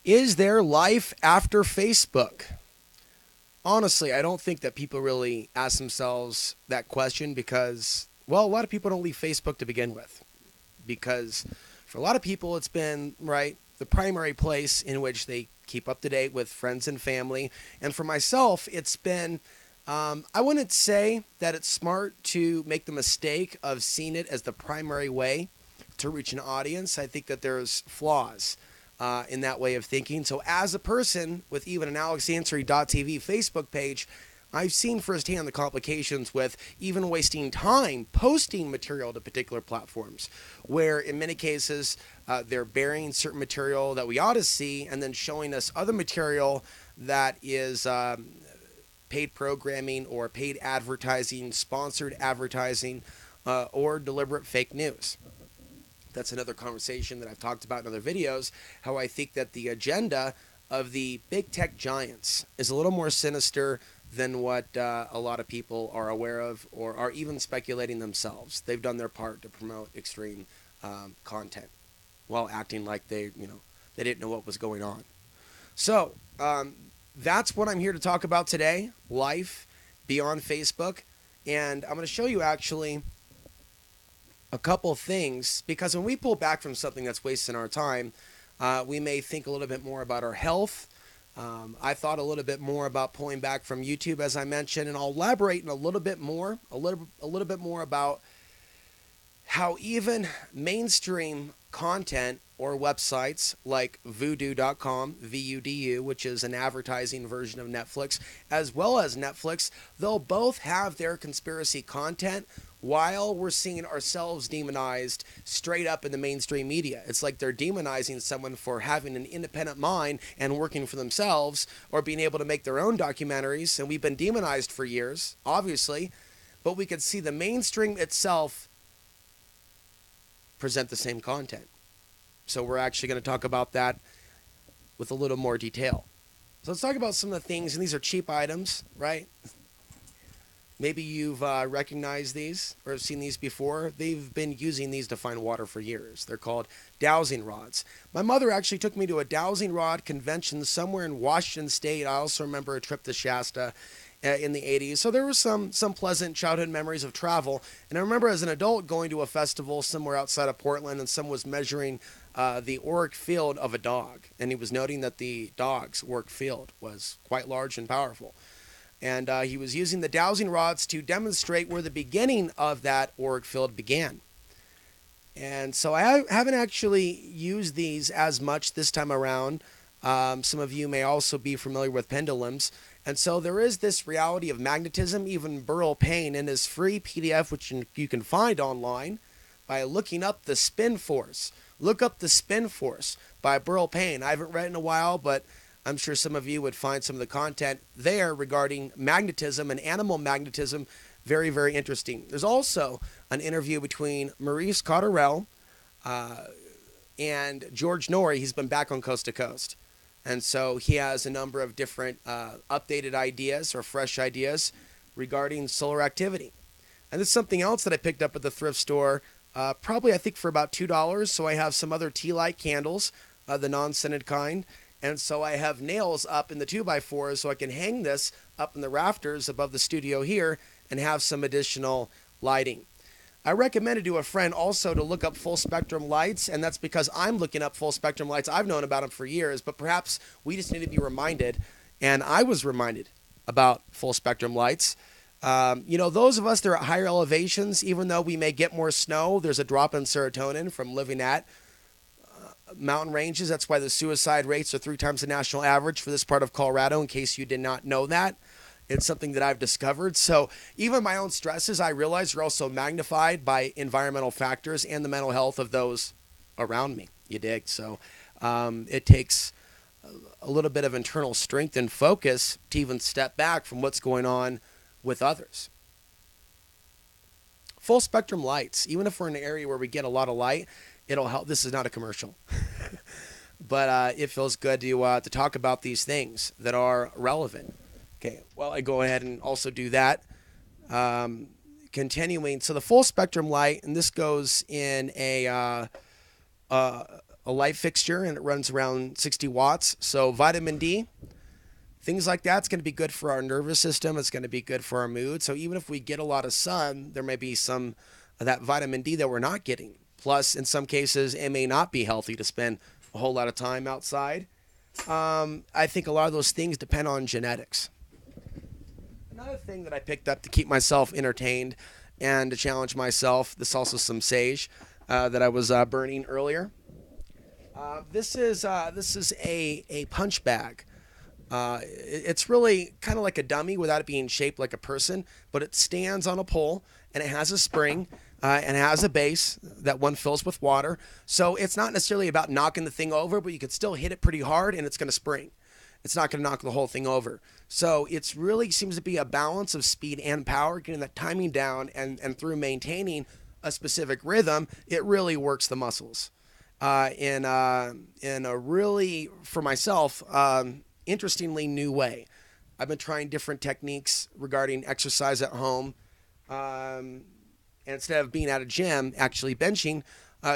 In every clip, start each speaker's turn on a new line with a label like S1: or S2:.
S1: Is there life after Facebook? Honestly, I don't think that people really ask themselves that question because, well, a lot of people don't leave Facebook to begin with. Because for a lot of people, it's been, right, the primary place in which they keep up to date with friends and family. And for myself, it's been, I wouldn't say that it's smart to make the mistake of seeing it as the primary way to reach an audience. I think that there's flaws in that way of thinking. So, as a person with even an AlexAnswery.tv Facebook page, I've seen firsthand the complications with even wasting time posting material to particular platforms, where in many cases they're burying certain material that we ought to see and then showing us other material that is paid programming or paid advertising, sponsored advertising, or deliberate fake news. That's another conversation that I've talked about in other videos, how I think that the agenda of the big tech giants is a little more sinister than what a lot of people are aware of or are even speculating themselves. They've done their part to promote extreme content while acting like they didn't know what was going on. So that's what I'm here to talk about today, life beyond Facebook. And I'm going to show you actually a couple things because when we pull back from something that's wasting our time, we may think a little bit more about our health. I thought a little bit more about pulling back from YouTube, as I mentioned, and I'll elaborate in a little bit more, a little bit more about how even mainstream content or websites like VUDU.com, VUDU, which is an advertising version of Netflix, as well as Netflix, they'll both have their conspiracy content while we're seeing ourselves demonized straight up in the mainstream media. It's like they're demonizing someone for having an independent mind and working for themselves or being able to make their own documentaries. And we've been demonized for years, obviously, but we could see the mainstream itself present the same content. So we're actually going to talk about that with a little more detail. So let's talk about some of the things, and these are cheap items, right? Maybe you've recognized these or have seen these before. They've been using these to find water for years. They're called dowsing rods. My mother actually took me to a dowsing rod convention somewhere in Washington State. I also remember a trip to Shasta in the 80s. So there were some pleasant childhood memories of travel. And I remember as an adult going to a festival somewhere outside of Portland, and someone was measuring the auric field of a dog. And he was noting that the dog's auric field was quite large and powerful. And he was using the dowsing rods to demonstrate where the beginning of that auric field began. And so I haven't actually used these as much this time around. Some of you may also be familiar with pendulums. And so there is this reality of magnetism. Even Burl Payne in his free PDF, which you can find online by looking up the spin force. Look up the spin force by Burl Payne. I haven't read it in a while, but I'm sure some of you would find some of the content there regarding magnetism and animal magnetism very, very interesting. There's also an interview between Maurice Cotterell and George Norrie. He's been back on Coast to Coast. And so he has a number of different updated ideas or fresh ideas regarding solar activity. And this is something else that I picked up at the thrift store, probably I think for about $2. So I have some other tea light candles, the non-scented kind. And so I have nails up in the 2x4s so I can hang this up in the rafters above the studio here and have some additional lighting. I recommended to a friend also to look up full spectrum lights, and that's because I'm looking up full spectrum lights. I've known about them for years, but perhaps we just need to be reminded, and I was reminded about full spectrum lights. Those of us that are at higher elevations, even though we may get more snow, there's a drop in serotonin from living at mountain ranges. That's why the suicide rates are 3 times the national average for this part of Colorado, in case you did not know that. It's something that I've discovered. So even my own stresses, I realize, are also magnified by environmental factors and the mental health of those around me. You dig? So it takes a little bit of internal strength and focus to even step back from what's going on with others. Full spectrum lights, even if we're in an area where we get a lot of light, it'll help. This is not a commercial, but it feels good to talk about these things that are relevant. Okay, well, I go ahead and also do that. Continuing, so the full spectrum light, and this goes in a a light fixture, and it runs around 60 watts. So vitamin D, things like that's going to be good for our nervous system. It's going to be good for our mood. So even if we get a lot of sun, there may be some of that vitamin D that we're not getting. Plus, in some cases, it may not be healthy to spend a whole lot of time outside. I think a lot of those things depend on genetics. Another thing that I picked up to keep myself entertained and to challenge myself, this is also some sage that I was burning earlier. This is a punch bag. It's really kind of like a dummy without it being shaped like a person, but it stands on a pole and it has a spring and it has a base that one fills with water. So it's not necessarily about knocking the thing over, but you can still hit it pretty hard and it's going to spring. It's not going to knock the whole thing over. So it's really seems to be a balance of speed and power, getting that timing down, and through maintaining a specific rhythm, it really works the muscles in a really, for myself, interestingly new way. I've been trying different techniques regarding exercise at home. And instead of being at a gym, actually benching,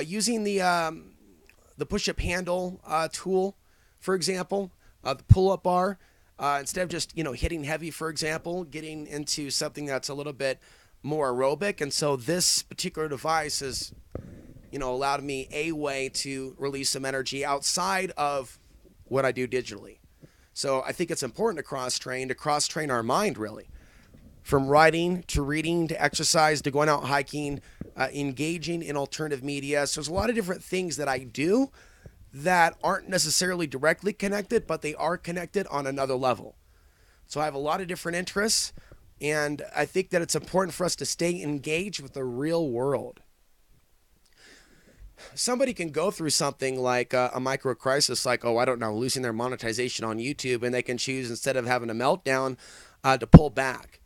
S1: using the push-up handle tool, for example, the pull-up bar, instead of just hitting heavy, for example, getting into something that's a little bit more aerobic. And so this particular device has allowed me a way to release some energy outside of what I do digitally. So I think it's important to cross-train our mind, really. From writing to reading to exercise to going out hiking, engaging in alternative media. So there's a lot of different things that I do that aren't necessarily directly connected, but they are connected on another level. So I have a lot of different interests, and I think that it's important for us to stay engaged with the real world. Somebody can go through something like a micro crisis, like, losing their monetization on YouTube, and they can choose, instead of having a meltdown, to pull back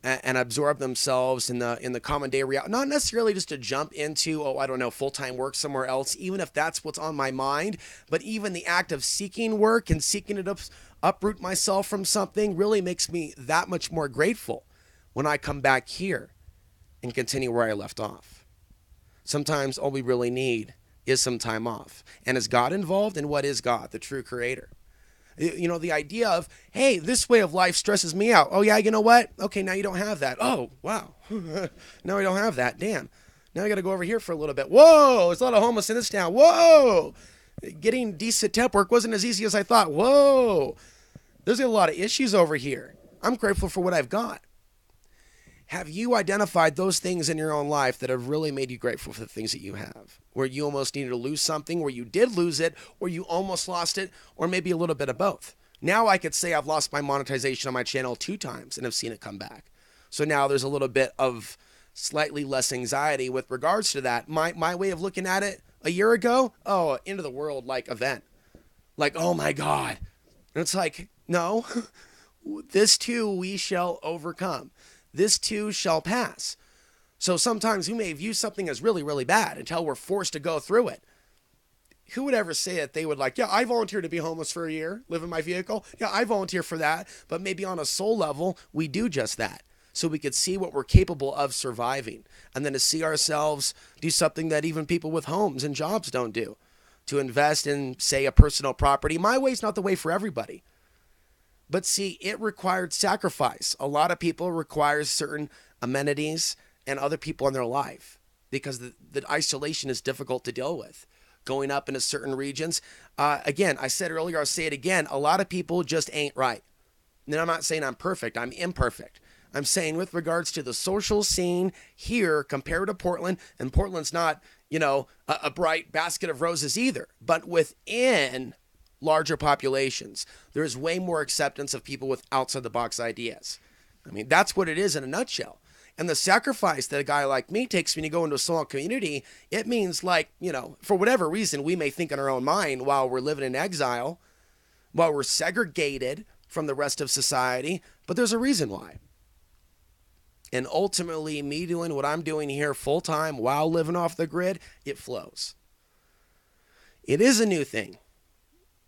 S1: and absorb themselves in the common day reality. Not necessarily just to jump into, full-time work somewhere else, even if that's what's on my mind, but even the act of seeking work and seeking to uproot myself from something really makes me that much more grateful when I come back here and continue where I left off. Sometimes all we really need is some time off. And is God involved? And what is God, the true creator? The idea of, hey, this way of life stresses me out. Oh, yeah, you know what? Okay, now you don't have that. Oh, wow. Now I don't have that. Damn. Now I got to go over here for a little bit. Whoa, there's a lot of homeless in this town. Whoa. Getting decent temp work wasn't as easy as I thought. Whoa. There's a lot of issues over here. I'm grateful for what I've got. Have you identified those things in your own life that have really made you grateful for the things that you have? Where you almost needed to lose something, where you did lose it, or you almost lost it, or maybe a little bit of both. Now I could say I've lost my monetization on my channel 2 times and have seen it come back. So now there's a little bit of slightly less anxiety with regards to that. My way of looking at it a year ago, end of the world like event. Like, oh my God. And it's like, no, this too we shall overcome. This too shall pass. So sometimes we may view something as really, really bad until we're forced to go through it. Who would ever say that they would I volunteered to be homeless for a year, live in my vehicle. Yeah, I volunteer for that. But maybe on a soul level, we do just that. So we could see what we're capable of surviving. And then to see ourselves do something that even people with homes and jobs don't do. To invest in, say, a personal property. My way's not the way for everybody. But see, it required sacrifice. A lot of people require certain amenities and other people in their life because the isolation is difficult to deal with. Going up into certain regions. Again, I said earlier, I'll say it again. A lot of people just ain't right. And I'm not saying I'm perfect. I'm imperfect. I'm saying with regards to the social scene here compared to Portland, and Portland's not, a bright basket of roses either, but within larger populations, there is way more acceptance of people with outside the box ideas. I mean, that's what it is in a nutshell. And the sacrifice that a guy like me takes when you go into a small community, it means for whatever reason we may think in our own mind while we're living in exile, while we're segregated from the rest of society, but there's a reason why. And ultimately, me doing what I'm doing here full time while living off the grid, it flows. It is a new thing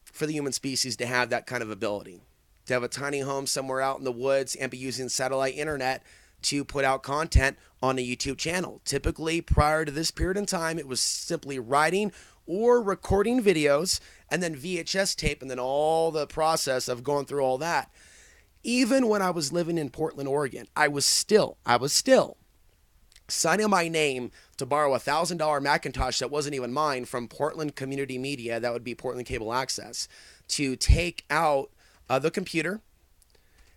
S1: for the human species to have that kind of ability, to have a tiny home somewhere out in the woods and be using satellite internet to put out content on a YouTube channel. Typically, prior to this period in time, it was simply writing or recording videos and then VHS tape and then all the process of going through all that. Even when I was living in Portland, Oregon, I was still signing my name to borrow a $1,000 Macintosh that wasn't even mine from Portland Community Media, that would be Portland Cable Access, to take out the computer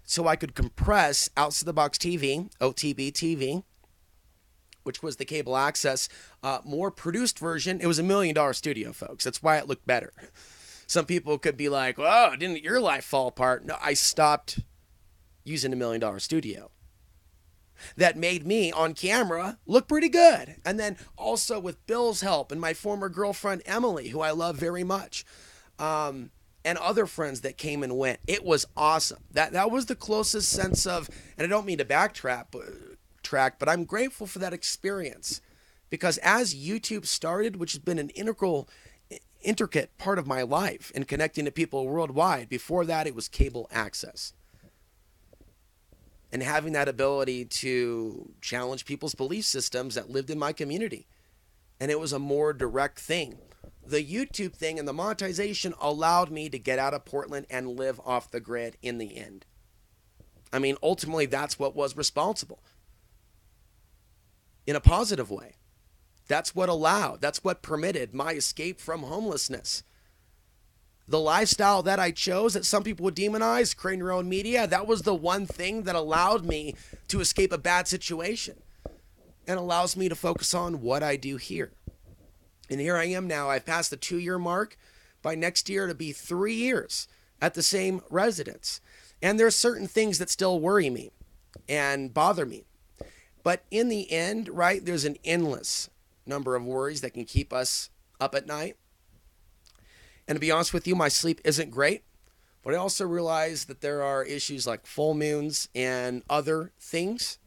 S1: so I could compress outside the box TV, OTB TV, which was the cable access, more produced version. It was $1 million studio, folks. That's why it looked better. Some people could be like, "Oh, didn't your life fall apart?" No, I stopped using $1 million studio. That made me on camera look pretty good. And then also with Bill's help and my former girlfriend Emily, who I love very much, and other friends that came and went, it was awesome. That was the closest sense of, and I don't mean to backtrack, but I'm grateful for that experience, because as YouTube started, which has been an intricate part of my life in connecting to people worldwide. Before that, it was cable access. And having that ability to challenge people's belief systems that lived in my community. And it was a more direct thing. The YouTube thing and the monetization allowed me to get out of Portland and live off the grid in the end. I mean, ultimately, that's what was responsible. In a positive way. That's what permitted my escape from homelessness. The lifestyle that I chose that some people would demonize, creating your own media, that was the one thing that allowed me to escape a bad situation and allows me to focus on what I do here. And here I am now. I've passed the 2-year mark. By next year, it'll be 3 years at the same residence. And there are certain things that still worry me and bother me. But in the end, right, there's an endless number of worries that can keep us up at night. And to be honest with you, my sleep isn't great, but I also realize that there are issues like full moons and other things,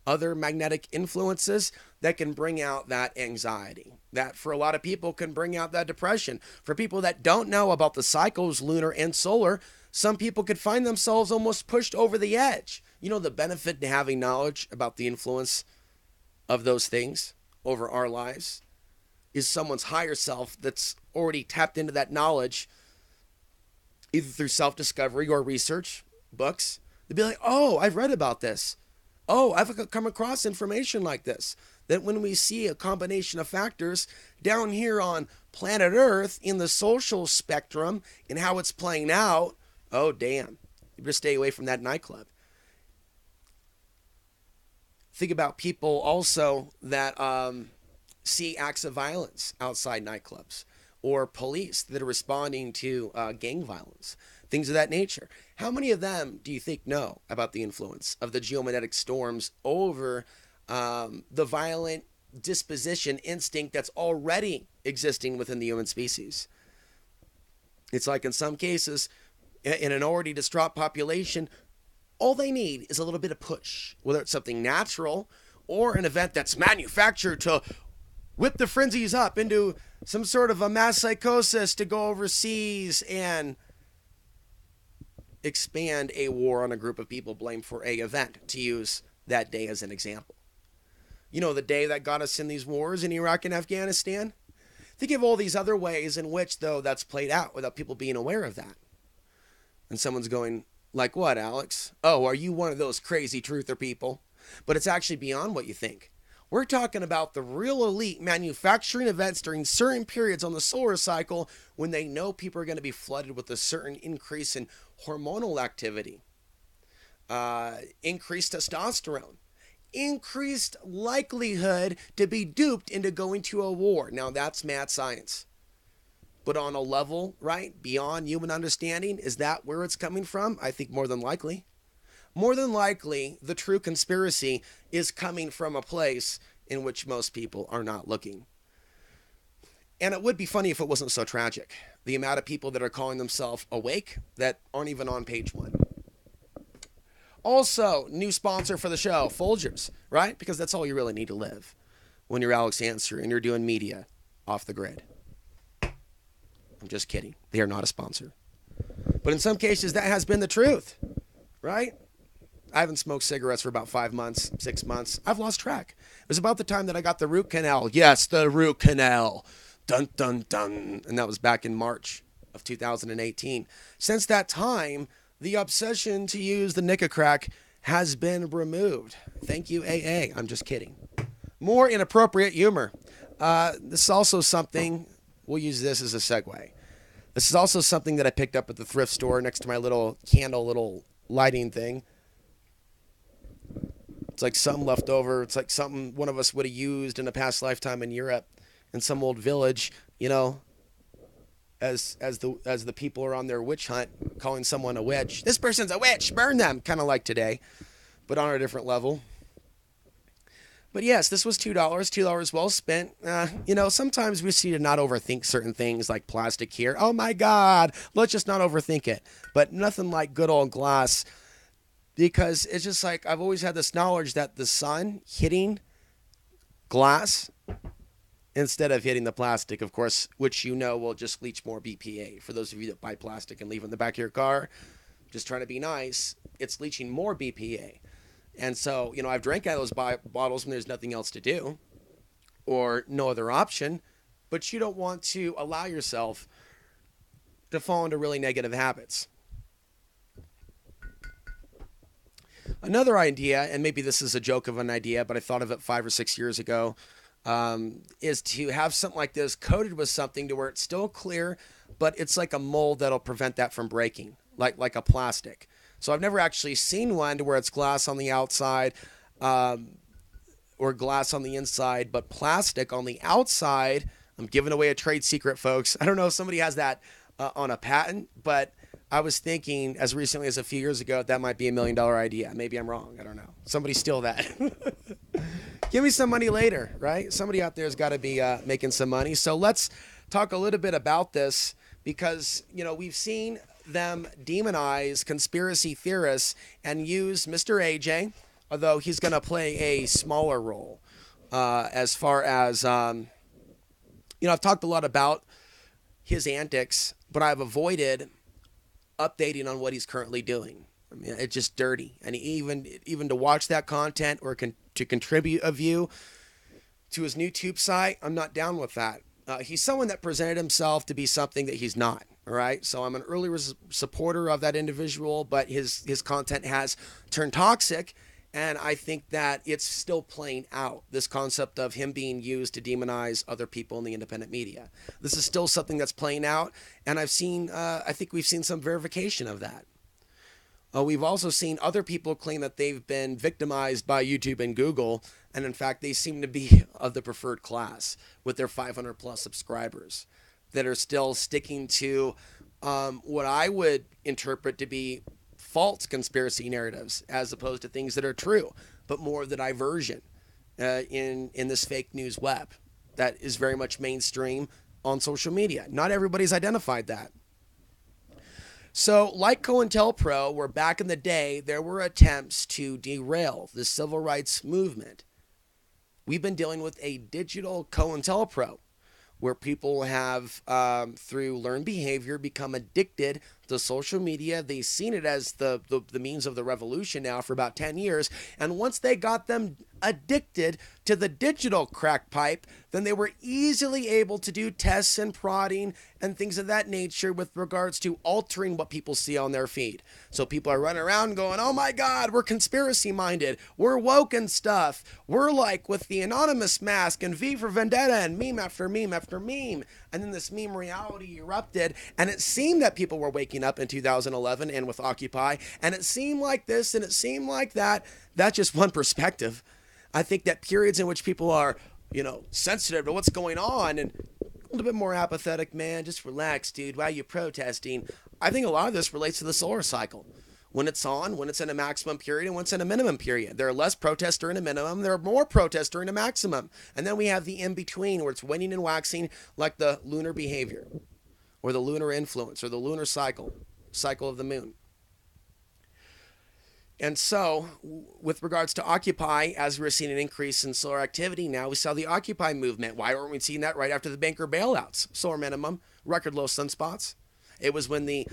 S1: other magnetic influences that can bring out that anxiety. That for a lot of people can bring out that depression. For people that don't know about the cycles, lunar and solar, some people could find themselves almost pushed over the edge. You know, the benefit to having knowledge about the influence of those things over our lives is someone's higher self that's already tapped into that knowledge, either through self-discovery or research, books. They'd be like, "Oh, I've read about this. Oh, I've come across information like this." That when we see a combination of factors down here on planet Earth in the social spectrum and how it's playing out, oh, damn, you better stay away from that nightclub. Think about people also that see acts of violence outside nightclubs, or police that are responding to gang violence, things of that nature. How many of them do you think know about the influence of the geomagnetic storms over the violent disposition instinct that's already existing within the human species? It's like in some cases, in an already distraught population, all they need is a little bit of push, whether it's something natural or an event that's manufactured to whip the frenzies up into some sort of a mass psychosis to go overseas and expand a war on a group of people blamed for a event, to use that day as an example. You know, the day that got us in these wars in Iraq and Afghanistan? Think of all these other ways in which, though, that's played out without people being aware of that. And someone's going, like what, Alex? Oh, are you one of those crazy truther people? But it's actually beyond what you think. We're talking about the real elite manufacturing events during certain periods on the solar cycle when they know people are going to be flooded with a certain increase in hormonal activity, increased testosterone, increased likelihood to be duped into going to a war. Now that's mad science. But on a level, right, beyond human understanding, is that where it's coming from? I think more than likely. More than likely, the true conspiracy is coming from a place in which most people are not looking. And it would be funny if it wasn't so tragic. The amount of people that are calling themselves awake that aren't even on page 1. Also, new sponsor for the show, Folgers, right? Because that's all you really need to live when you're Alex Answer and you're doing media off the grid. I'm just kidding. They are not a sponsor. But in some cases, that has been the truth, right? I haven't smoked cigarettes for about 5 months, 6 months. I've lost track. It was about the time that I got the root canal. Yes, the root canal. Dun, dun, dun. And that was back in March of 2018. Since that time, the obsession to use the Nicocrack has been removed. Thank you, AA. I'm just kidding. More inappropriate humor. This is also something, we'll use this as a segue. This is also something that I picked up at the thrift store next to my little candle, little lighting thing. It's like something left over. It's like something one of us would have used in a past lifetime in Europe, in some old village, you know, as the people are on their witch hunt, calling someone a witch. This person's a witch, burn them, kind of like today, but on a different level. But yes, this was $2, $2 well spent. You know, sometimes we see to not overthink certain things like plastic here. Oh my God, let's just not overthink it. But nothing like good old glass, because it's just like I've always had this knowledge that the sun hitting glass instead of hitting the plastic, of course, which you know will just leach more BPA. For those of you that buy plastic and leave it in the back of your car, just trying to be nice, it's leaching more BPA. And so, you know, I've drank out of those bottles when there's nothing else to do or no other option, but you don't want to allow yourself to fall into really negative habits. Another idea, and maybe this is a joke of an idea, but I thought of it 5 or 6 years ago, is to have something like this coated with something to where it's still clear, but it's like a mold that'll prevent that from breaking, like a plastic. So I've never actually seen one to where it's glass on the outside or glass on the inside, but plastic on the outside. I'm giving away a trade secret, folks. I don't know if somebody has that on a patent, but I was thinking as recently as a few years ago, that might be $1 million idea. Maybe I'm wrong. I don't know. Somebody steal that. Give me some money later, right? Somebody out there has got to be making some money. So let's talk a little bit about this because, you know, we've seen them demonize conspiracy theorists and use Mr. AJ, although he's going to play a smaller role as far as, you know, I've talked a lot about his antics, but I've avoided updating on what he's currently doing. I mean, it's just dirty. And even to watch that content or to contribute a view to his YouTube site, I'm not down with that. He's someone that presented himself to be something that he's not. All right. So I'm an early supporter of that individual, but his content has turned toxic. And I think that it's still playing out, this concept of him being used to demonize other people in the independent media. This is still something that's playing out. And I think we've seen some verification of that. We've also seen other people claim that they've been victimized by YouTube and Google. And in fact, they seem to be of the preferred class with their 500 plus subscribers that are still sticking to what I would interpret to be false conspiracy narratives as opposed to things that are true, but more of the diversion in this fake news web that is very much mainstream on social media. Not everybody's identified that. So like COINTELPRO, where back in the day, there were attempts to derail the civil rights movement, we've been dealing with a digital COINTELPRO, where people have, through learned behavior, become addicted to social media. They've seen it as the means of the revolution now for about 10 years. And once they got them addicted to the digital crack pipe, then they were easily able to do tests and prodding and things of that nature with regards to altering what people see on their feed. So people are running around going, oh my God, we're conspiracy minded. We're woke and stuff. We're like with the anonymous mask and V for Vendetta and meme after meme after meme. And then this meme reality erupted, and it seemed that people were waking up in 2011 and with Occupy, and it seemed like this and it seemed like that. That's just one perspective. I think that periods in which people are, you know, sensitive to what's going on and a little bit more apathetic, man, just relax, dude. Why are you protesting? I think a lot of this relates to the solar cycle. When it's on, when it's in a maximum period, and when it's in a minimum period. There are less protests during a minimum. There are more protests during a maximum. And then we have the in-between where it's waning and waxing like the lunar behavior or the lunar influence or the lunar cycle of the moon. And so, with regards to Occupy, as we're seeing an increase in solar activity now, we saw the Occupy movement. Why weren't we seeing that right after the banker bailouts? Solar minimum, record low sunspots. It was when the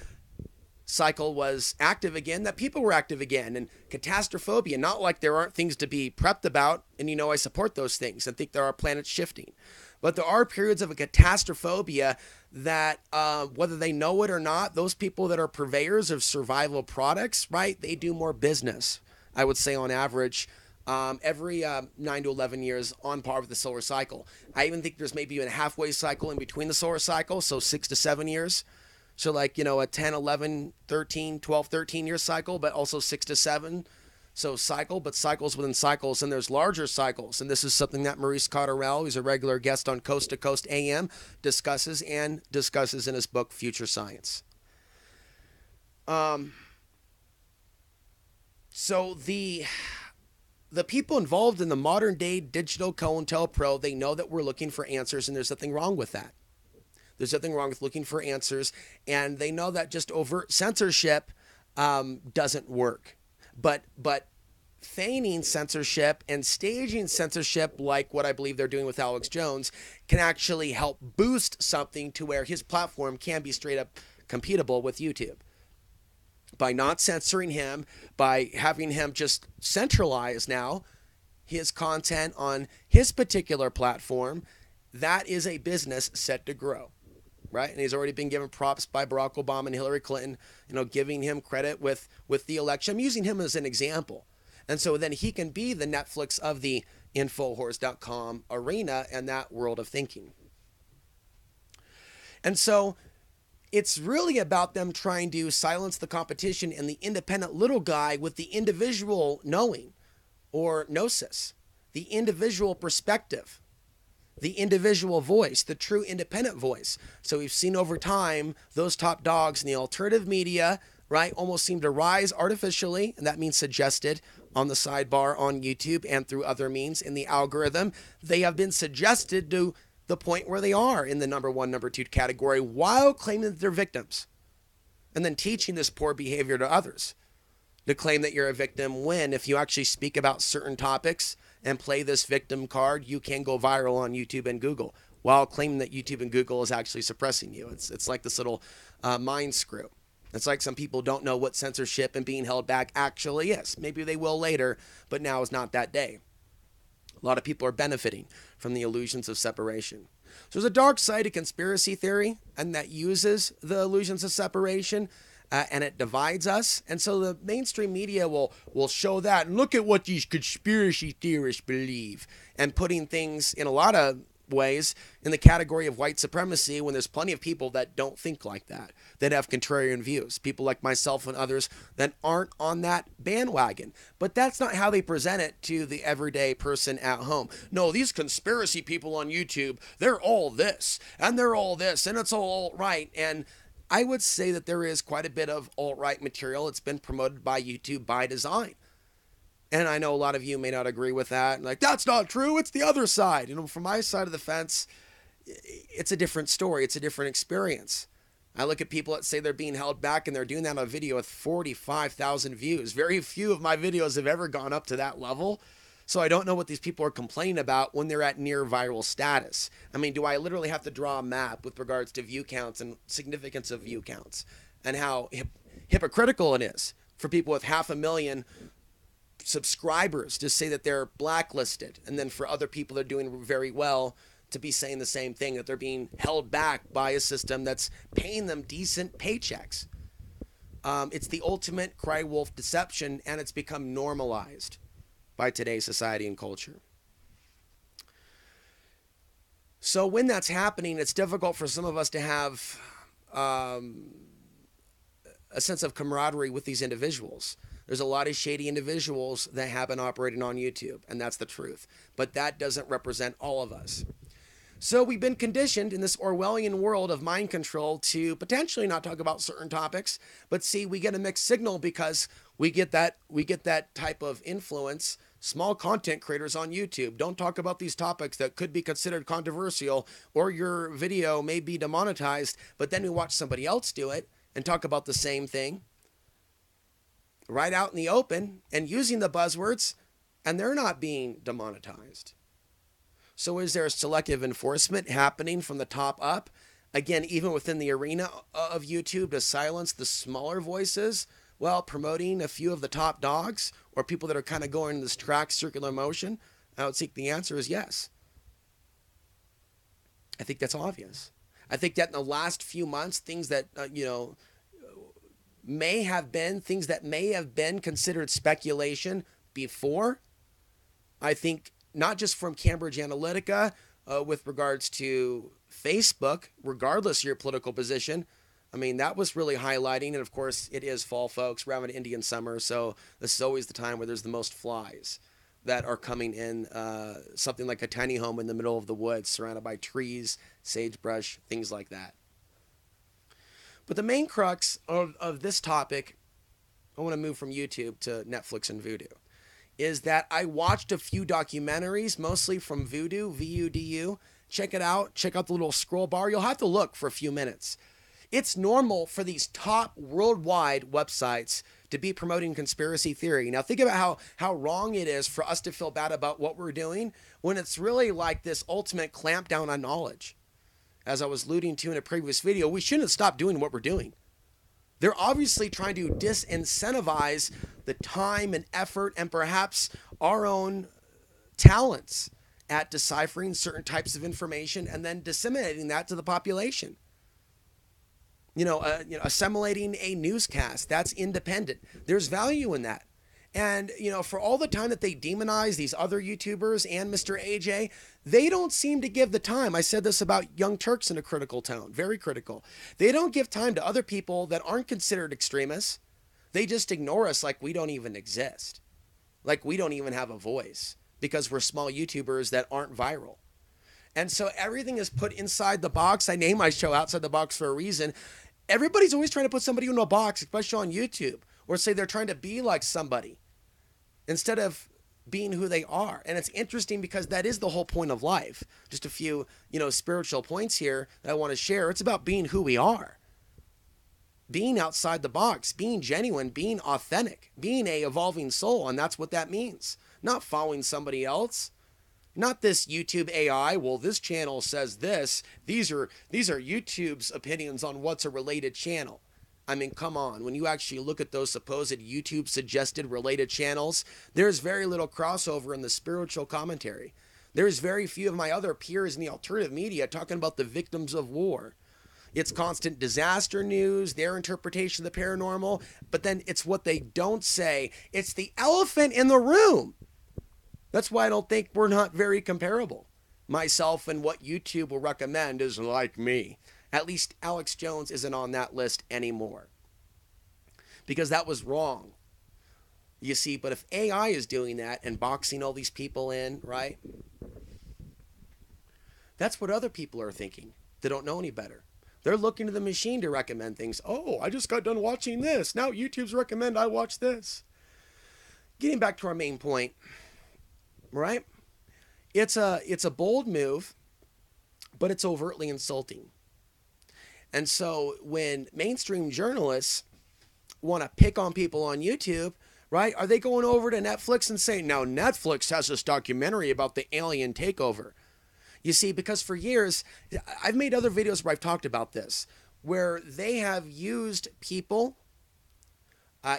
S1: cycle was active again, that people were active again. And catastrophobia, not like there aren't things to be prepped about. And, I support those things and think there are planets shifting. But there are periods of a catastrophobia that, whether they know it or not, those people that are purveyors of survival products, right, they do more business, I would say on average, every 9 to 11 years on par with the solar cycle. I even think there's maybe a halfway cycle in between the solar cycle, so 6 to 7 years. So like, a 10, 11, 13, 12, 13-year cycle, but also 6 to 7. So cycle, but cycles within cycles. And there's larger cycles. And this is something that Maurice Cotterell, who's a regular guest on Coast to Coast AM, discusses in his book, Future Science. So the people involved in the modern day digital COINTELPRO, they know that we're looking for answers, and there's nothing wrong with that. There's nothing wrong with looking for answers, and they know that just overt censorship doesn't work. But feigning censorship and staging censorship, like what I believe they're doing with Alex Jones, can actually help boost something to where his platform can be straight up compatible with YouTube. By not censoring him, by having him just centralize now his content on his particular platform, that is a business set to grow. Right? And he's already been given props by Barack Obama and Hillary Clinton, giving him credit with the election. I'm using him as an example. And so then he can be the Netflix of the Infowars.com arena and that world of thinking. And so it's really about them trying to silence the competition and the independent little guy with the individual knowing or gnosis, the individual perspective, the individual voice, the true independent voice. So we've seen over time those top dogs in the alternative media, right, almost seem to rise artificially, and that means suggested on the sidebar on YouTube and through other means in the algorithm. They have been suggested to the point where they are in the number 1, number 2 category while claiming that they're victims and then teaching this poor behavior to others to claim that you're a victim when, if you actually speak about certain topics and play this victim card, you can go viral on YouTube and Google while claiming that YouTube and Google is actually suppressing you. It's like this little mind screw. It's like some people don't know what censorship and being held back actually is. Maybe they will later, but now is not that day. A lot of people are benefiting from the illusions of separation. So there's a dark side to conspiracy theory, and that uses the illusions of separation, and it divides us. And so the mainstream media will show that, and look at what these conspiracy theorists believe, and putting things in a lot of ways in the category of white supremacy when there's plenty of people that don't think like that have contrarian views, people like myself and others that aren't on that bandwagon. But that's not how they present it to the everyday person at home. No, these conspiracy people on YouTube, they're all this and they're all this and it's all alt-right. And I would say that there is quite a bit of alt-right material. It's been promoted by YouTube by design. And I know a lot of you may not agree with that. Like, that's not true. It's the other side. From my side of the fence, it's a different story. It's a different experience. I look at people that say they're being held back and they're doing that on a video with 45,000 views. Very few of my videos have ever gone up to that level. So I don't know what these people are complaining about when they're at near viral status. I mean, do I literally have to draw a map with regards to view counts and significance of view counts and how hypocritical it is for people with 500,000 subscribers to say that they're blacklisted, and then for other people that are doing very well to be saying the same thing, that they're being held back by a system that's paying them decent paychecks. It's the ultimate cry wolf deception, and it's become normalized by today's society and culture. So when that's happening, it's difficult for some of us to have a sense of camaraderie with these individuals. There's a lot of shady individuals that have been operating on YouTube, and that's the truth. But that doesn't represent all of us. So we've been conditioned in this Orwellian world of mind control to potentially not talk about certain topics, but see, we get a mixed signal because we get that type of influence. Small content creators on YouTube don't talk about these topics that could be considered controversial, or your video may be demonetized, but then we watch somebody else do it and talk about the same thing right out in the open and using the buzzwords, and they're not being demonetized. So is there selective enforcement happening from the top up? Again, even within the arena of YouTube, to silence the smaller voices while promoting a few of the top dogs or people that are kind of going in this track circular motion? I would think the answer is yes. I think that's obvious. I think that in the last few months, things that, may have been, things that may have been considered speculation before, I think not just from Cambridge Analytica with regards to Facebook, regardless of your political position. I mean, that was really highlighting. And of course, it is fall, folks. We're having Indian summer. So this is always the time where there's the most flies that are coming in. Something like a tiny home in the middle of the woods, surrounded by trees, sagebrush, things like that. But the main crux of this topic, I want to move from YouTube to Netflix and VUDU, is that I watched a few documentaries, mostly from VUDU, VUDU. Check it out. Check out the little scroll bar. You'll have to look for a few minutes. It's normal for these top worldwide websites to be promoting conspiracy theory. Now think about how wrong it is for us to feel bad about what we're doing when it's really like this ultimate clampdown on knowledge. As I was alluding to in a previous video, we shouldn't stop doing what we're doing. They're obviously trying to disincentivize the time and effort and perhaps our own talents at deciphering certain types of information and then disseminating that to the population. Assimilating a newscast that's independent. There's value in that. And, for all the time that they demonize these other YouTubers and Mr. AJ, they don't seem to give the time. I said this about Young Turks in a critical tone, very critical. They don't give time to other people that aren't considered extremists. They just ignore us like we don't even exist. Like we don't even have a voice because we're small YouTubers that aren't viral. And so everything is put inside the box. I name my show Outside the Box for a reason. Everybody's always trying to put somebody in a box, especially on YouTube, or say they're trying to be like somebody instead of being who they are. And it's interesting because that is the whole point of life. Just a few, spiritual points here that I want to share. It's about being who we are, being outside the box, being genuine, being authentic, being a evolving soul. And that's what that means. Not following somebody else. Not this YouTube AI, well, this channel says this. These are YouTube's opinions on what's a related channel. I mean, come on. When you actually look at those supposed YouTube suggested related channels, there's very little crossover in the spiritual commentary. There's very few of my other peers in the alternative media talking about the victims of war. It's constant disaster news, their interpretation of the paranormal, but then it's what they don't say. It's the elephant in the room. That's why I don't think we're not very comparable. Myself and what YouTube will recommend is like me. At least Alex Jones isn't on that list anymore. Because that was wrong. You see, but if AI is doing that and boxing all these people in, right? That's what other people are thinking. They don't know any better. They're looking to the machine to recommend things. Oh, I just got done watching this. Now YouTube's recommend I watch this. Getting back to our main point. Right? It's a bold move, but it's overtly insulting. And so when mainstream journalists want to pick on people on YouTube, right, are they going over to Netflix and saying, now Netflix has this documentary about the alien takeover? You see, because for years, I've made other videos where I've talked about this, where they have used people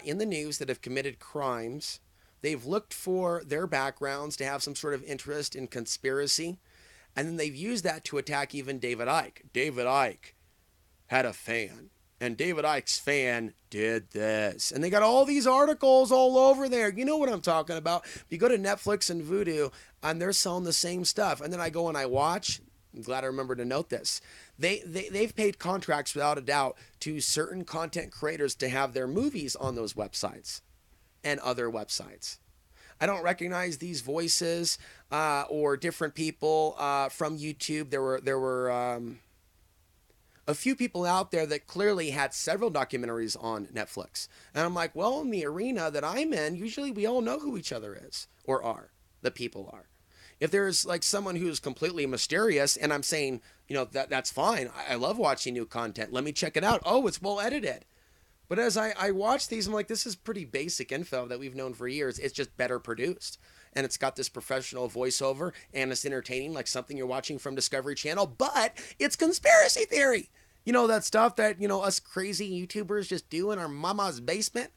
S1: in the news that have committed crimes. They've looked for their backgrounds to have some sort of interest in conspiracy. And then they've used that to attack even David Icke. David Icke had a fan. And David Icke's fan did this. And they got all these articles all over there. You know what I'm talking about. If you go to Netflix and VUDU, and they're selling the same stuff. And then I go and I watch. I'm glad I remembered to note this. They've paid contracts without a doubt to certain content creators to have their movies on those websites and other websites. I don't recognize these voices or different people from YouTube. There were a few people out there that clearly had several documentaries on Netflix. And I'm like, well, in the arena that I'm in, usually we all know who each other is or are. The people are. If there's like someone who's completely mysterious and I'm saying, that's fine. I love watching new content. Let me check it out. Oh, it's well edited. But as I watch these, I'm like, this is pretty basic info that we've known for years. It's just better produced. and it's got this professional voiceover and it's entertaining like something you're watching from Discovery Channel, but it's conspiracy theory. You know, that stuff that, us crazy YouTubers just do in our mama's basement.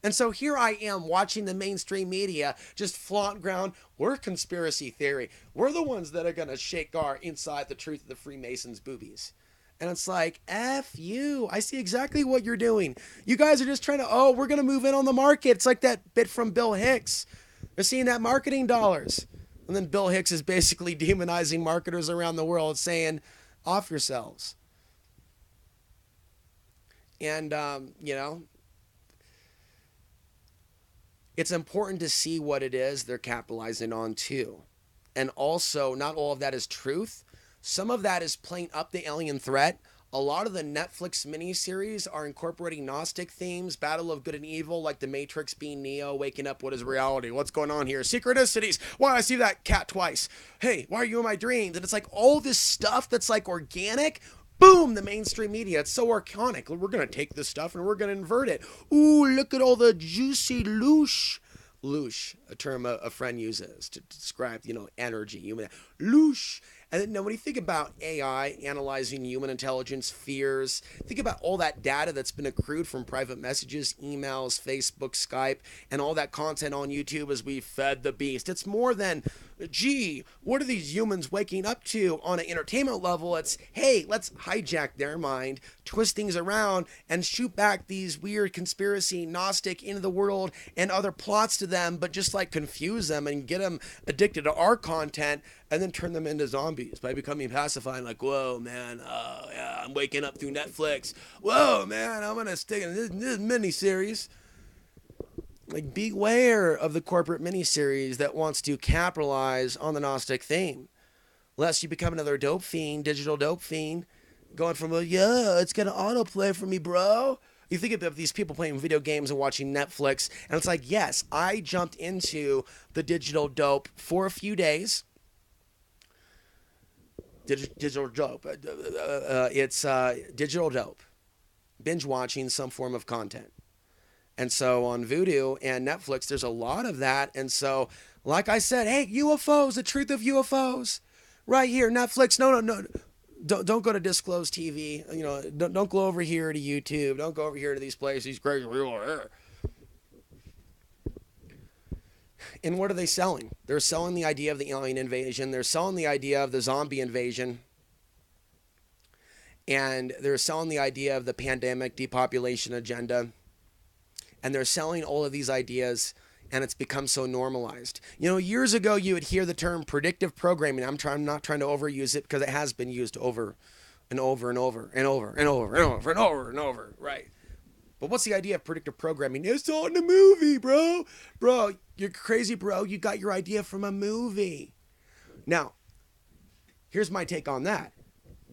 S1: And so here I am watching the mainstream media just flaunt ground. We're conspiracy theory. We're the ones that are going to shake our inside the truth of the Freemasons' boobies. And it's like, F you. I see exactly what you're doing. You guys are just trying to, we're going to move in on the market. It's like that bit from Bill Hicks. They're seeing that marketing dollars. And then Bill Hicks is basically demonizing marketers around the world, saying, off yourselves. And, it's important to see what it is they're capitalizing on too. And also, not all of that is truth. Some of that is playing up the alien threat. A lot of the Netflix miniseries are incorporating Gnostic themes, battle of good and evil, like the Matrix being Neo, waking up, what is reality? What's going on here? Synchronicities. Why I see that cat twice? Hey, why are you in my dreams? And it's like all this stuff that's like organic. Boom, the mainstream media. It's so archonic. We're going to take this stuff and we're going to invert it. Ooh, look at all the juicy loosh. Loosh, a term a friend uses to describe, energy. Human loosh. And then when you think about AI analyzing human intelligence, fears, think about all that data that's been accrued from private messages, emails, Facebook, Skype, and all that content on YouTube as we fed the beast. It's more than, gee, what are these humans waking up to on an entertainment level? It's, hey, let's hijack their mind, twist things around, and shoot back these weird conspiracy, Gnostic, into the world, and other plots to them, but just like confuse them and get them addicted to our content, and then turn them into zombies by becoming pacified. Like, whoa, man, yeah, I'm waking up through Netflix. Whoa, man, I'm going to stick in this miniseries. Like, beware of the corporate miniseries that wants to capitalize on the Gnostic theme. Lest you become another dope fiend, digital dope fiend, going from, it's going to autoplay for me, bro. You think about these people playing video games and watching Netflix, and it's like, yes, I jumped into the digital dope for a few days. Digital dope. It's digital dope. Binge watching some form of content. And so on VUDU and Netflix, there's a lot of that. And so, like I said, hey, UFOs, the truth of UFOs. Right here, Netflix. No. Don't go to Disclose TV. Don't go over here to YouTube. Don't go over here to these places. These crazy people are here. And what are they selling? They're selling the idea of the alien invasion. They're selling the idea of the zombie invasion. And they're selling the idea of the pandemic depopulation agenda. And they're selling all of these ideas, and it's become so normalized. Years ago, you would hear the term predictive programming. I'm not trying to overuse it because it has been used over and over and over and over and over and over and over and over, right? But what's the idea of predictive programming? It's all in the movie, bro. Bro, you're crazy, bro. You got your idea from a movie. Now, here's my take on that.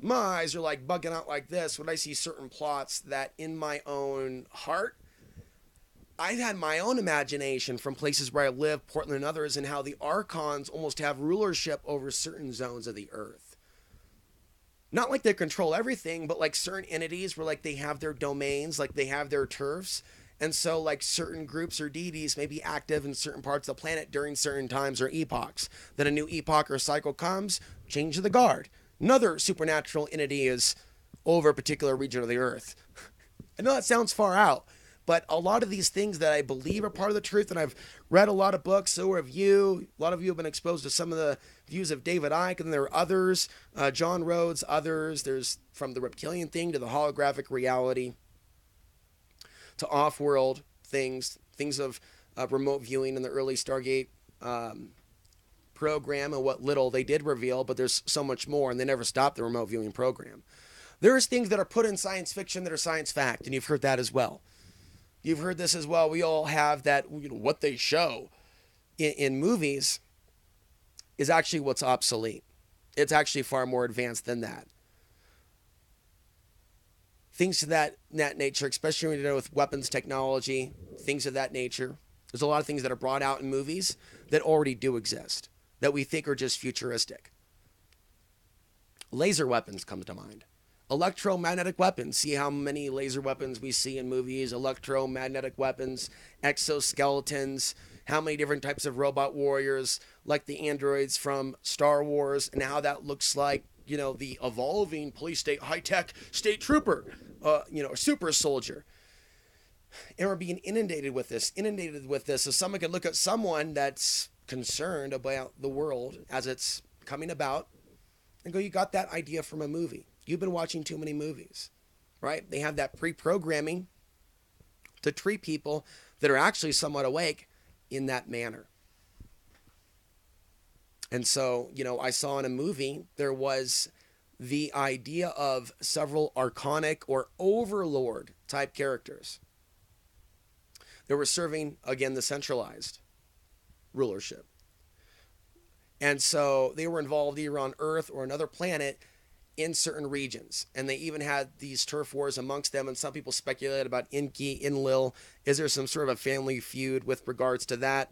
S1: My eyes are like bugging out like this when I see certain plots that in my own heart, I've had my own imagination from places where I live, Portland and others, and how the Archons almost have rulership over certain zones of the earth. Not like they control everything, but like certain entities where like they have their domains, like they have their turfs. And so like certain groups or deities may be active in certain parts of the planet during certain times or epochs. Then a new epoch or cycle comes, change of the guard. Another supernatural entity is over a particular region of the earth. I know that sounds far out, but a lot of these things that I believe are part of the truth, and I've read a lot of books, so have you. A lot of you have been exposed to some of the views of David Icke, and there are others, John Rhodes, others. There's from the reptilian thing to the holographic reality to off-world things of remote viewing in the early Stargate program and what little they did reveal, but there's so much more, and they never stopped the remote viewing program. There's things that are put in science fiction that are science fact, and you've heard that as well. You've heard this as well. We all have that, what they show in movies is actually what's obsolete. It's actually far more advanced than that. Things of that nature, especially when you know with weapons technology, things of that nature. There's a lot of things that are brought out in movies that already do exist, that we think are just futuristic. Laser weapons comes to mind. Electromagnetic weapons. See how many laser weapons we see in movies. Electromagnetic weapons, exoskeletons. how many different types of robot warriors, like the androids from Star Wars, and how that looks like, the evolving police state, high-tech state trooper, a super soldier. And we're being inundated with this. So someone can look at someone that's concerned about the world as it's coming about and go, you got that idea from a movie. You've been watching too many movies, right? They have that pre-programming to treat people that are actually somewhat awake in that manner. And so, I saw in a movie, there was the idea of several archonic or overlord type characters that were serving, again, the centralized rulership. And so they were involved either on Earth or another planet in certain regions. And they even had these turf wars amongst them. And some people speculate about Enki, Enlil. Is there some sort of a family feud with regards to that?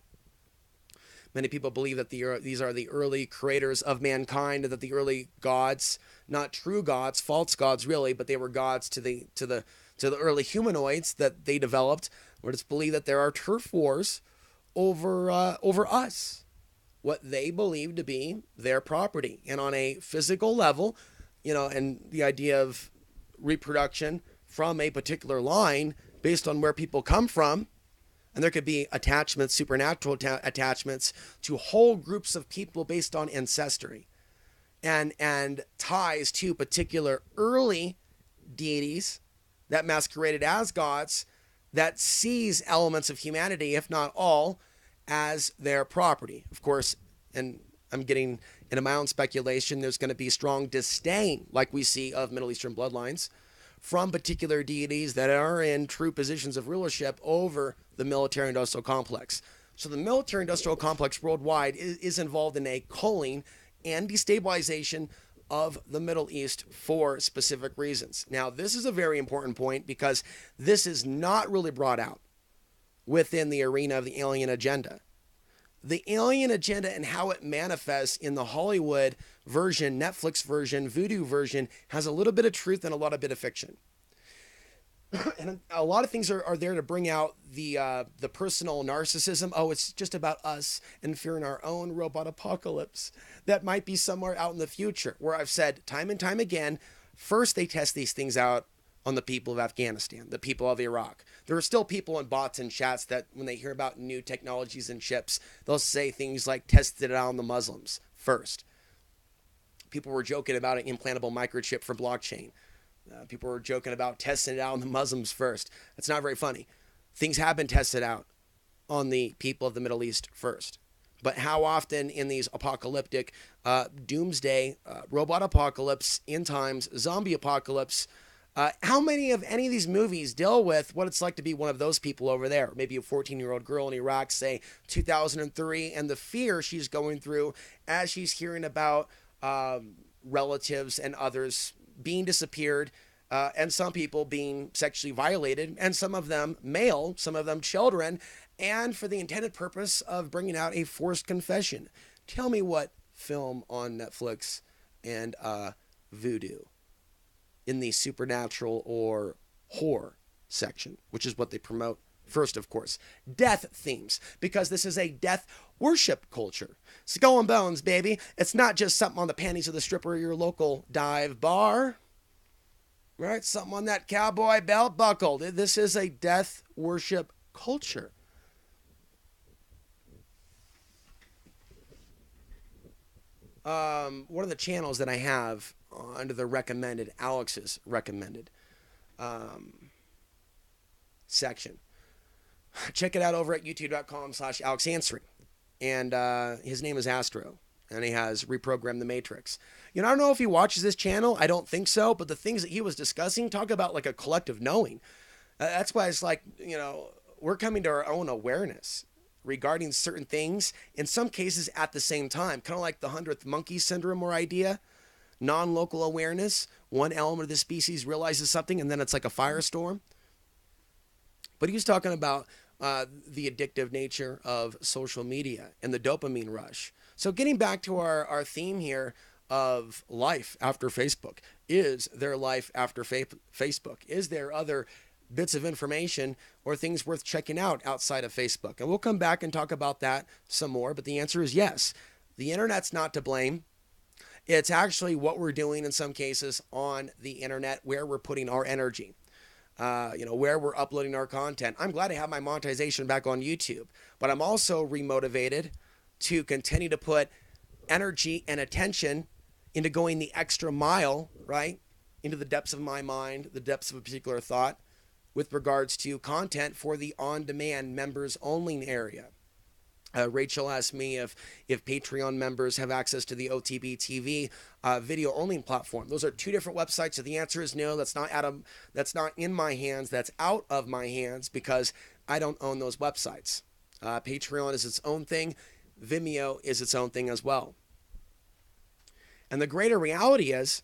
S1: Many people believe that these are the early creators of mankind, and that the early gods, not true gods, false gods really, but they were gods to the early humanoids that they developed. Or it's believed that there are turf wars over us, what they believe to be their property, and on a physical level, and the idea of reproduction from a particular line based on where people come from. And there could be attachments, supernatural attachments to whole groups of people based on ancestry and ties to particular early deities that masqueraded as gods that sees elements of humanity, if not all, as their property. Of course, and I'm getting into my own speculation, there's going to be strong disdain, like we see of Middle Eastern bloodlines, from particular deities that are in true positions of rulership over the military-industrial complex. So the military-industrial complex worldwide is involved in a culling and destabilization of the Middle East for specific reasons. Now, this is a very important point because this is not really brought out within the arena of the alien agenda. The alien agenda and how it manifests in the Hollywood version, Netflix version, VUDU version, has a little bit of truth and a lot of bit of fiction. And a lot of things are there to bring out the personal narcissism. Oh, it's just about us and fearing our own robot apocalypse that might be somewhere out in the future. Where I've said time and time again, first they test these things out on the people of Afghanistan, the people of Iraq. There are still people in bots and chats that when they hear about new technologies and chips, they'll say things like tested it out on the Muslims first. People were joking about an implantable microchip for blockchain. People were joking about testing it out on the Muslims first. That's not very funny. Things have been tested out on the people of the Middle East first. But how often in these apocalyptic, doomsday, robot apocalypse, end times, zombie apocalypse, how many of any of these movies deal with what it's like to be one of those people over there? Maybe a 14-year-old girl in Iraq, say 2003, and the fear she's going through as she's hearing about relatives and others being disappeared, and some people being sexually violated, and some of them male, some of them children, and for the intended purpose of bringing out a forced confession. Tell me what film on Netflix and VUDU in the supernatural or horror section, which is what they promote first, of course. Death themes, because this is a death worship culture. Skull and bones, baby. It's not just something on the panties of the stripper or your local dive bar. Right? Something on that cowboy belt buckle. This is a death worship culture. One of the channels that I have under the recommended, Alex's recommended section. Check it out over at youtube.com/AlexAnswering. And his name is Astro. And he has reprogrammed the Matrix. I don't know if he watches this channel. I don't think so. But the things that he was discussing, talk about like a collective knowing. That's why it's like, we're coming to our own awareness regarding certain things, in some cases at the same time. Kind of like the 100th monkey syndrome or idea. Non-local awareness. One element of the species realizes something and then it's like a firestorm. But he was talking about the addictive nature of social media and the dopamine rush. So getting back to our theme here of life after Facebook. Is there life after Facebook? Is there other bits of information or things worth checking out outside of Facebook. And we'll come back and talk about that some more, but the answer is yes. The internet's not to blame. It's actually what we're doing in some cases on the internet, where we're putting our energy, where we're uploading our content. I'm glad to have my monetization back on YouTube, but I'm also remotivated to continue to put energy and attention into going the extra mile, right? Into the depths of my mind, the depths of a particular thought with regards to content for the on-demand members only area. Rachel asked me if Patreon members have access to the OTB TV video only platform. Those are two different websites. So the answer is no. That's not in my hands. That's out of my hands because I don't own those websites. Patreon is its own thing. Vimeo is its own thing as well. And the greater reality is,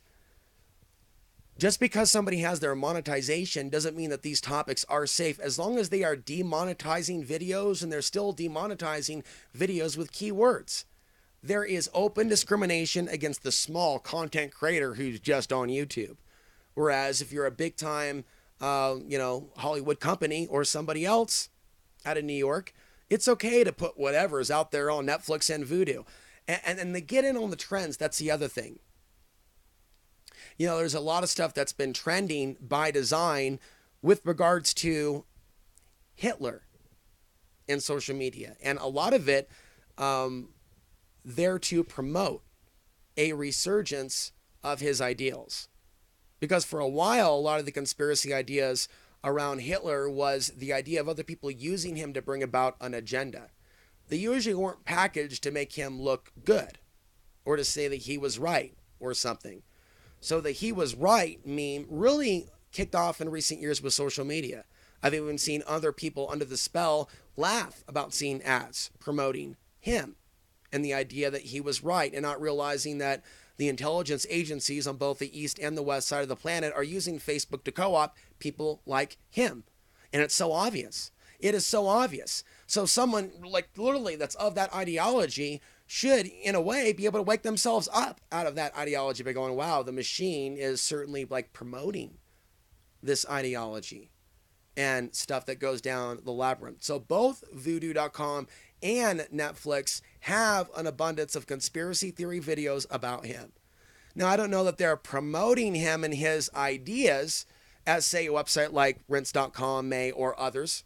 S1: just because somebody has their monetization doesn't mean that these topics are safe. As long as they are demonetizing videos, and they're still demonetizing videos with keywords. There is open discrimination against the small content creator who's just on YouTube. Whereas if you're a big time, Hollywood company or somebody else out of New York, it's okay to put whatever is out there on Netflix and VUDU. And they get in on the trends. That's the other thing. There's a lot of stuff that's been trending by design with regards to Hitler in social media. And a lot of it there to promote a resurgence of his ideals. Because for a while, a lot of the conspiracy ideas around Hitler was the idea of other people using him to bring about an agenda. They usually weren't packaged to make him look good or to say that he was right or something. So the "he was right" meme really kicked off in recent years with social media. I've even seen other people under the spell laugh about seeing ads promoting him and the idea that he was right, and not realizing that the intelligence agencies on both the east and the west side of the planet are using Facebook to co-opt people like him. And it's so obvious. It is so obvious. So someone literally that's of that ideology should, in a way, be able to wake themselves up out of that ideology by going, wow, the machine is certainly promoting this ideology and stuff that goes down the labyrinth. So both VUDU.com and Netflix have an abundance of conspiracy theory videos about him. Now, I don't know that they're promoting him and his ideas as, say, a website like rinse.com may, or others.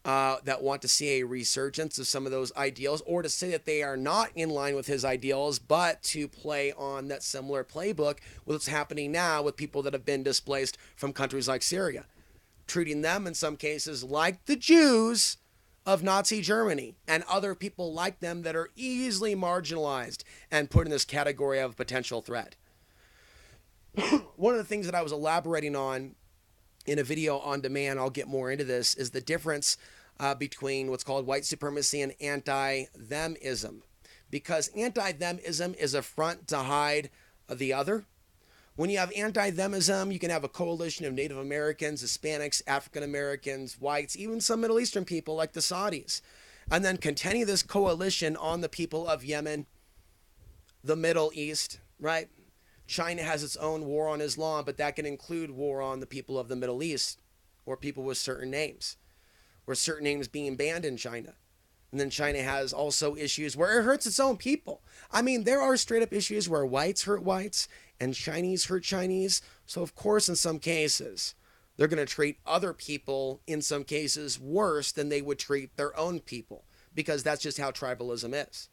S1: That want to see a resurgence of some of those ideals, or to say that they are not in line with his ideals, but to play on that similar playbook with what's happening now with people that have been displaced from countries like Syria, treating them in some cases like the Jews of Nazi Germany and other people like them that are easily marginalized and put in this category of potential threat. One of the things that I was elaborating on in a video on demand, I'll get more into this, is the difference between what's called white supremacy and anti-themism. Because anti-themism is a front to hide the other. When you have anti-themism, you can have a coalition of Native Americans, Hispanics, African Americans, whites, even some Middle Eastern people like the Saudis. And then continue this coalition on the people of Yemen, the Middle East, right? China has its own war on Islam, but that can include war on the people of the Middle East, or people with certain names, or certain names being banned in China. And then China has also issues where it hurts its own people. I mean, there are straight up issues where whites hurt whites and Chinese hurt Chinese. So of course, in some cases, they're going to treat other people in some cases worse than they would treat their own people, because that's just how tribalism is.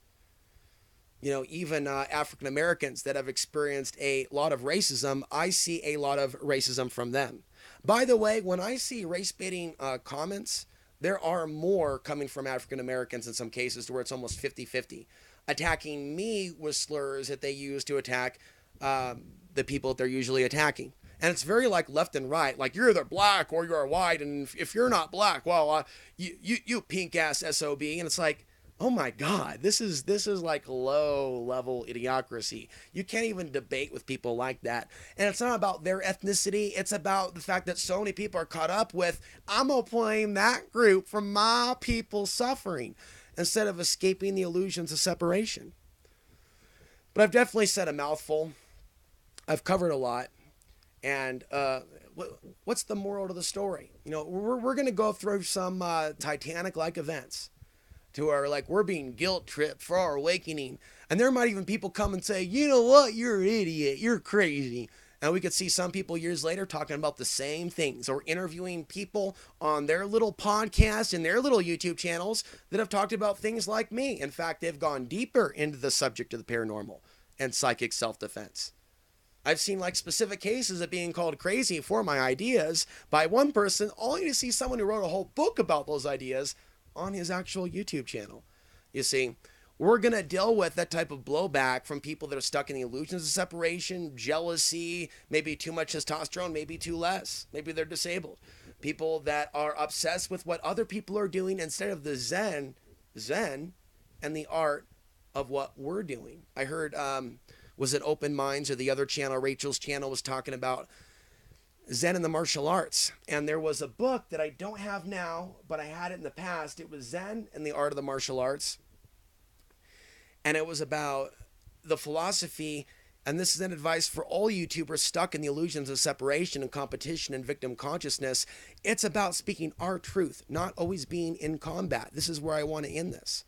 S1: Even African Americans that have experienced a lot of racism, I see a lot of racism from them. By the way, when I see race baiting comments, there are more coming from African Americans in some cases, to where it's almost 50-50, attacking me with slurs that they use to attack the people that they're usually attacking. And it's very left and right, you're either black or you're white, and if you're not black, well, you pink ass SOB. And it's oh my God, this is low level idiocracy. You can't even debate with people like that. And it's not about their ethnicity. It's about the fact that so many people are caught up with, I'm going to blame that group for my people suffering, instead of escaping the illusions of separation. But I've definitely said a mouthful. I've covered a lot. And What's the moral to the story? We're going to go through some Titanic-like events to our, like, we're being guilt tripped for our awakening. And there might even people come and say, you know what, you're an idiot, you're crazy. And we could see some people years later talking about the same things, or interviewing people on their little podcasts and their little YouTube channels that have talked about things like me. In fact, they've gone deeper into the subject of the paranormal and psychic self-defense. I've seen like specific cases of being called crazy for my ideas by one person, only to see someone who wrote a whole book about those ideas on his actual YouTube channel. You see, we're going to deal with that type of blowback from people that are stuck in the illusions of separation, jealousy, maybe too much testosterone, maybe too less. Maybe they're disabled. People that are obsessed with what other people are doing instead of the Zen, and the art of what we're doing. I heard, was it Open Minds or the other channel, Rachel's channel, was talking about Zen and the martial arts. And there was a book that I don't have now, but I had it in the past. It was Zen and the Art of the Martial Arts. And it was about the philosophy, and this is an advice for all YouTubers stuck in the illusions of separation and competition and victim consciousness. It's about speaking our truth, not always being in combat. This is where I want to end this.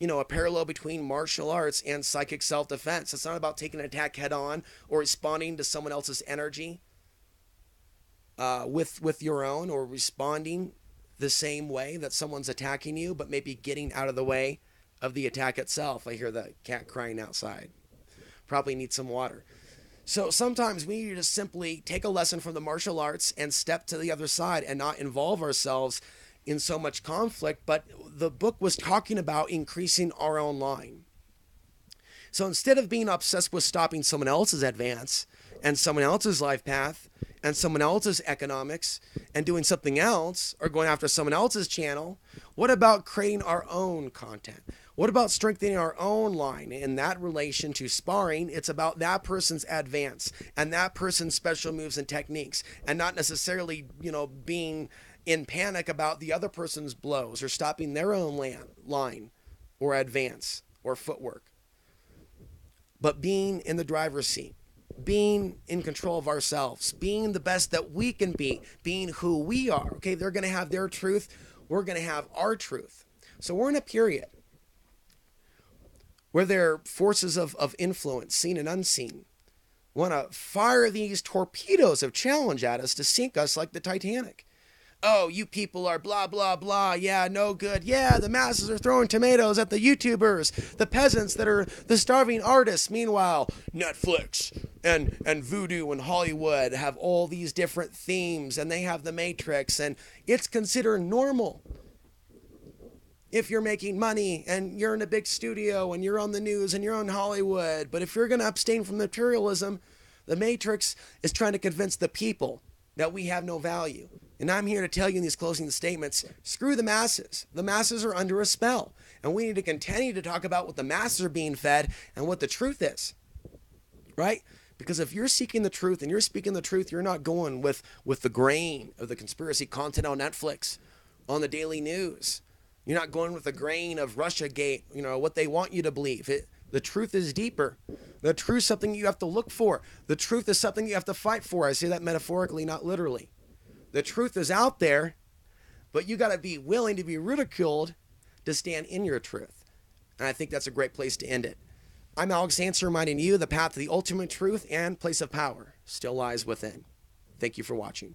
S1: A parallel between martial arts and psychic self-defense. It's not about taking an attack head on or responding to someone else's energy with your own, or responding the same way that someone's attacking you, but maybe getting out of the way of the attack itself. I hear the cat crying outside. Probably need some water. So sometimes we need to just simply take a lesson from the martial arts and step to the other side and not involve ourselves in so much conflict. But the book was talking about increasing our own line. So instead of being obsessed with stopping someone else's advance and someone else's life path and someone else's economics and doing something else, or going after someone else's channel, what about creating our own content? What about strengthening our own line in that relation to sparring? It's about that person's advance and that person's special moves and techniques, and not necessarily, being in panic about the other person's blows or stopping their own line or advance or footwork. But being in the driver's seat, being in control of ourselves, being the best that we can be, being who we are. Okay, they're going to have their truth. We're going to have our truth. So we're in a period where there are forces of influence, seen and unseen, want to fire these torpedoes of challenge at us to sink us like the Titanic. Oh, you people are blah, blah, blah. Yeah, no good. Yeah, the masses are throwing tomatoes at the YouTubers, the peasants that are the starving artists. Meanwhile, Netflix and VUDU and Hollywood have all these different themes, and they have the Matrix, and it's considered normal if you're making money and you're in a big studio and you're on the news and you're on Hollywood. But if you're going to abstain from materialism, the Matrix is trying to convince the people that we have no value. And I'm here to tell you in these closing statements, screw the masses. The masses are under a spell. And we need to continue to talk about what the masses are being fed and what the truth is. Right? Because if you're seeking the truth and you're speaking the truth, you're not going with the grain of the conspiracy content on Netflix, on the daily news. You're not going with the grain of Russiagate, what they want you to believe. The truth is deeper. The truth is something you have to look for. The truth is something you have to fight for. I say that metaphorically, not literally. The truth is out there, but you got to be willing to be ridiculed to stand in your truth. And I think that's a great place to end it. I'm Alex Hansen, reminding you the path to the ultimate truth and place of power still lies within. Thank you for watching.